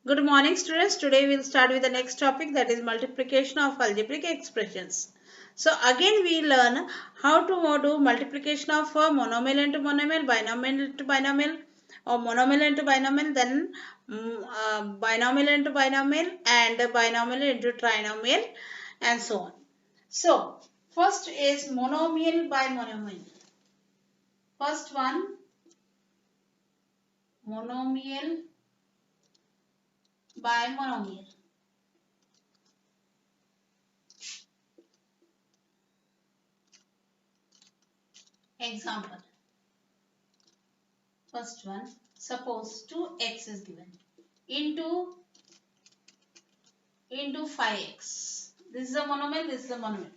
Good morning, students. Today we'll start with the next topic, that is multiplication of algebraic expressions. So again we learn how to do multiplication of monomial into monomial, binomial into binomial, or monomial into binomial, then binomial into binomial, and binomial into trinomial, and so on. So first is monomial by monomial. First one, monomial by monomial. Example. First one, suppose 2x is given into 5x. This is a monomial, this is a monomial.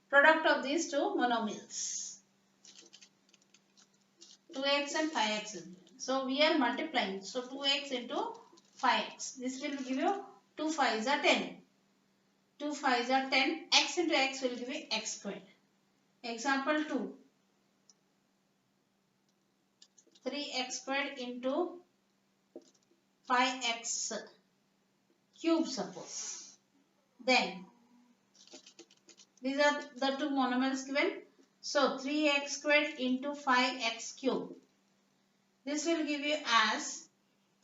Product of these two monomials. 2x and 5x is given. So we are multiplying. So 2x into 5x. This will give you 2 5s are 10. 2 5s are 10. X into x will give you x squared. Example 2. 3x squared into 5x cube, suppose. Then these are the two monomials given. So 3x squared into 5x cube. This will give you as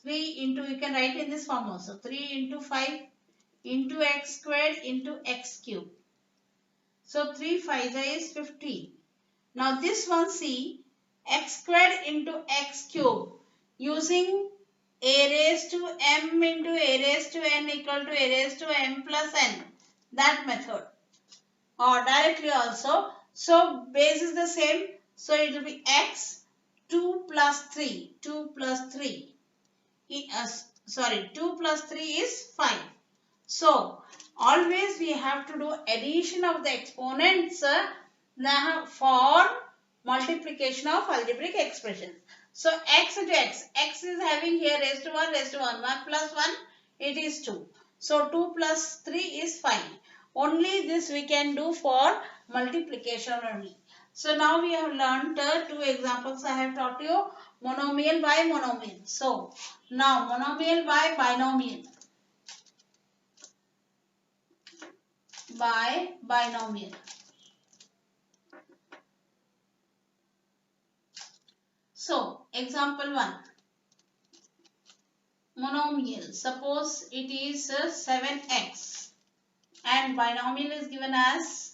3 into, you can write in this form also, 3 into 5 into x squared into x cube. So 3 5 is 50. Now this one, see, x squared into x cube using a raised to m into a raised to n equal to a raised to m plus n, that method, or directly also. So base is the same, so it will be x 2 plus 3. 2 plus 3 2 plus 3 is 5. So always we have to do addition of the exponents for multiplication of algebraic expression. So x into x is having here raised to 1, 1 plus 1, it is 2. So 2 plus 3 is 5. Only this we can do for multiplication only. So now we have learned two examples I have taught you, monomial by monomial. So now monomial by binomial. By binomial. So example 1. Monomial. Suppose it is 7x and binomial is given as,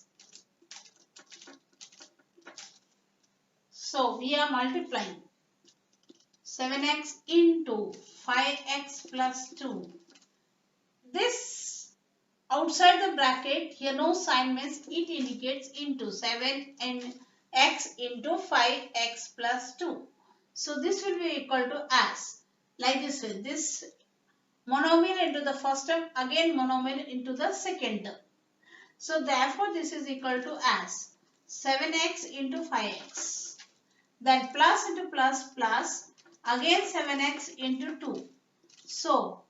so we are multiplying 7x into 5x plus 2. This outside the bracket, here no sign means it indicates into 7 and x into 5x plus 2. So this will be equal to as, like this way, this monomial into the first term, again monomial into the second term. So therefore this is equal to as 7x into 5x. Then plus into plus plus, again 7x into 2. So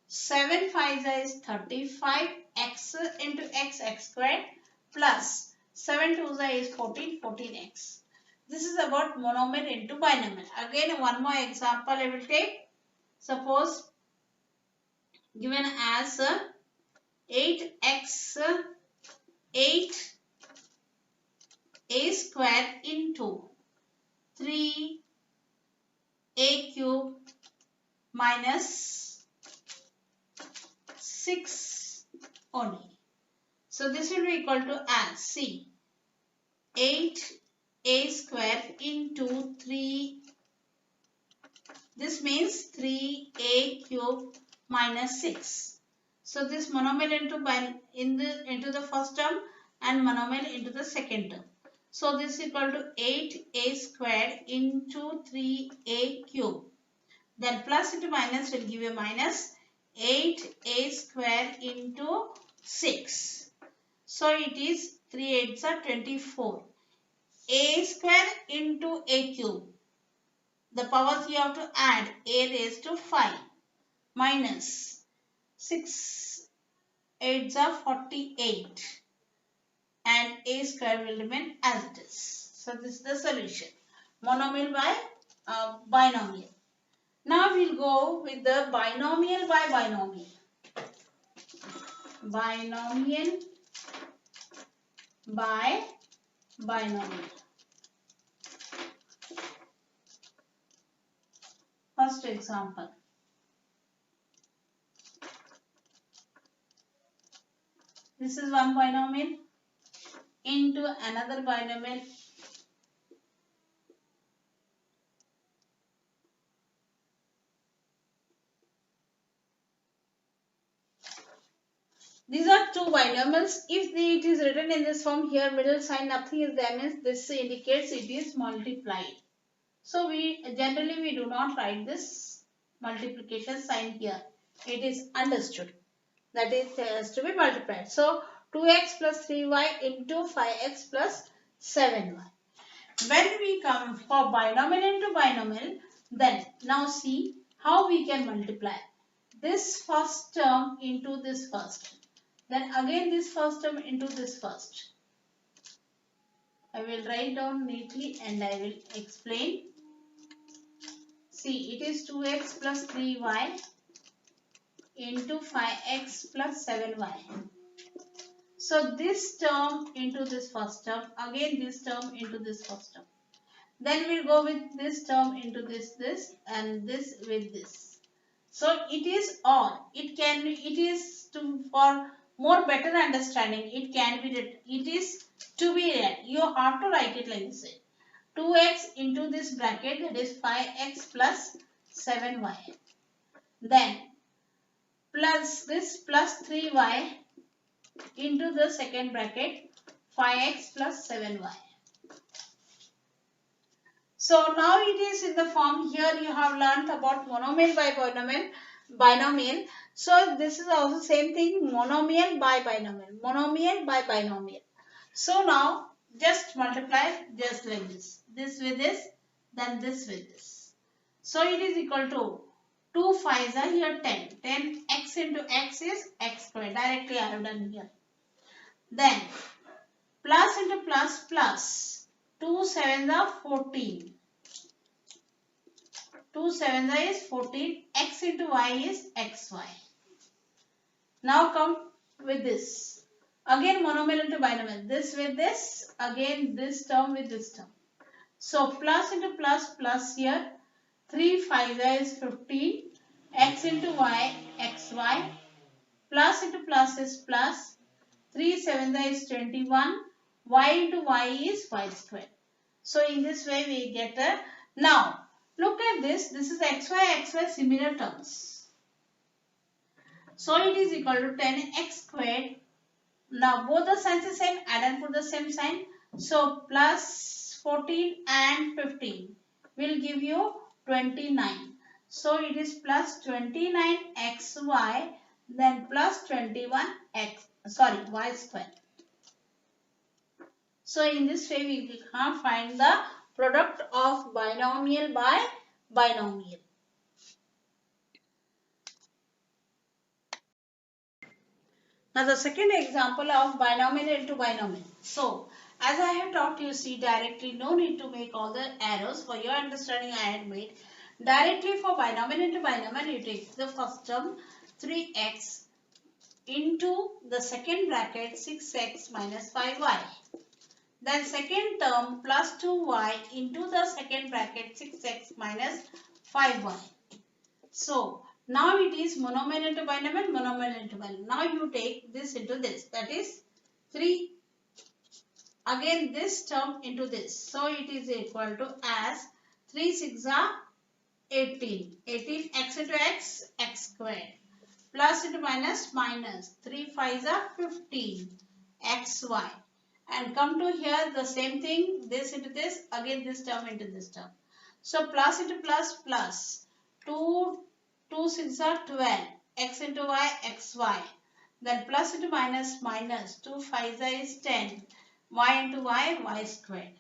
7 5 is 35, x into x squared plus 7 2 is 14, 14x. This is about monomial into binomial. Again one more example I will take. Suppose given as 8x 8 a square into 3 a cube minus 6 only. So this will be equal to as, see, 8a square into 3, this means 3a cube minus 6. So this monomial into the first term and monomial into the second term. So this is equal to 8a squared into 3a cube. Then plus into minus will give you minus 8a square into 6. So it is 3 8s are 24. A square into a cube. The powers you have to add, a raised to 5 minus 6 8s are 48. And a square will remain as it is. So this is the solution. Monomial by binomial. Now we'll go with the binomial by binomial. Binomial by binomial. First example. This is one binomial into another binomial. These are two binomials. If it is written in this form, here middle sign nothing is there, means this indicates it is multiplied. So we generally do not write this multiplication sign here. It is understood that it has to be multiplied. So 2x plus 3y into 5x plus 7y. When we come for binomial into binomial, then now see how we can multiply. This first term into this first. Then again this first term into this first. I will write down neatly and I will explain. See, it is 2x plus 3y into 5x plus 7y. So this term into this first term, again this term into this first term. Then we'll go with this term into this and this with this. So it is all. It is for more better understanding. It can be written. It is to be read. You have to write it like this. 2x into this bracket, that is 5x plus 7y. Then plus this plus 3y into the second bracket, 5x plus 7y. So now it is in the form. Here you have learnt about monomial by binomial. So this is also same thing, monomial by binomial. So now just multiply just like this. This with this, then this with this. So it is equal to 2 5s are here 10. 10x into x is x square. Directly I have done here. Then plus into plus plus. 2 7s are 14. 2 7s is 14. X into y is xy. Now come with this. Again monomial into binomial. This with this. Again this term with this term. So plus into plus plus here. 3 5 is 15. X into y xy. Plus into plus is plus. 3 7 is 21. Y into y is y square. So in this way we get a. Now look at this. This is xy similar terms. So it is equal to 10x squared. Now both the signs are same. Add and put the same sign. So plus 14 and 15 will give you 29. So it is plus 29xy, then plus 21y square. So in this way we can find the product of binomial by binomial. Now the second example of binomial into binomial. So as I have taught you, see directly, no need to make all the arrows. For your understanding I had made. Directly for binomial into binomial, you take the first term 3x into the second bracket 6x minus 5y. Then second term plus 2y into the second bracket 6x minus 5y. So now it is monomial into binomial. Now you take this into this. That is 3. Again this term into this. So it is equal to as 3 6 are 18. 18 x into x, x squared. Plus into minus, minus. 3 5 are 15. xy. And come to here the same thing. This into this. Again this term into this term. So plus into plus, plus. 2 6 are 12. X into y, xy. Then plus into minus, minus. 2 5 is 10. Y into y, y squared.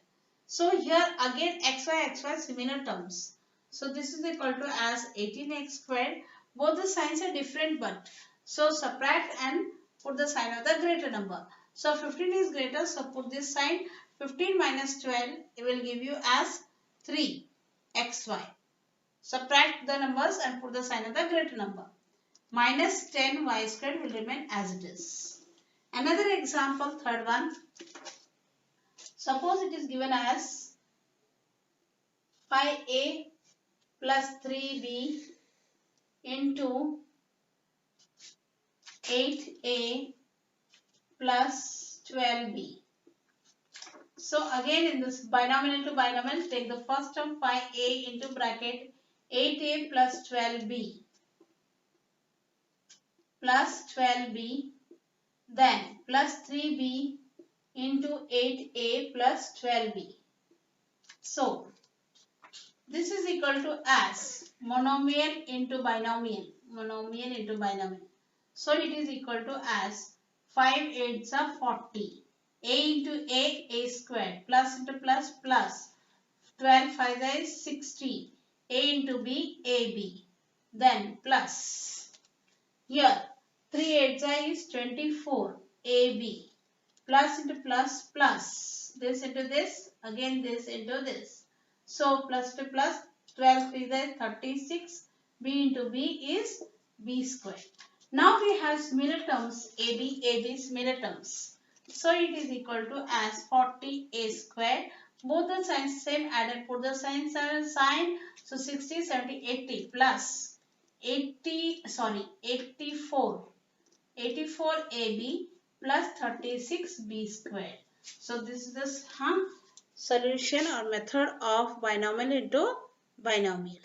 So here again xy similar terms. So this is equal to as 18x squared. Both the signs are different, but so subtract and put the sign of the greater number. So 15 is greater, so put this sign. 15 minus 12 it will give you as 3 xy. Subtract the numbers and put the sign of the greater number. Minus 10y squared will remain as it is. Another example, third one. Suppose it is given as 5a plus 3b into 8a plus 12b. So again in this binomial to binomial, take the first term 5a into bracket 8a plus 12b plus 12b, then plus 3b into 8a plus 12b. So this is equal to as monomial into binomial. Monomial into binomial. So it is equal to as 5 8s are 40. A into a squared, plus into plus, 12 5 is 60. A into b, ab. Then plus. Here 3 8s is 24. AB. Plus into plus. This into this. Again this into this. So plus to plus, 12 3 is 36. B into b is b squared. Now we have similar terms, AB similar terms. So it is equal to as 40a squared. Both the signs same, added, put the sign. So 60, 70, 80 plus 84 AB plus 36b squared. So this is the solution or method of binomial into binomial.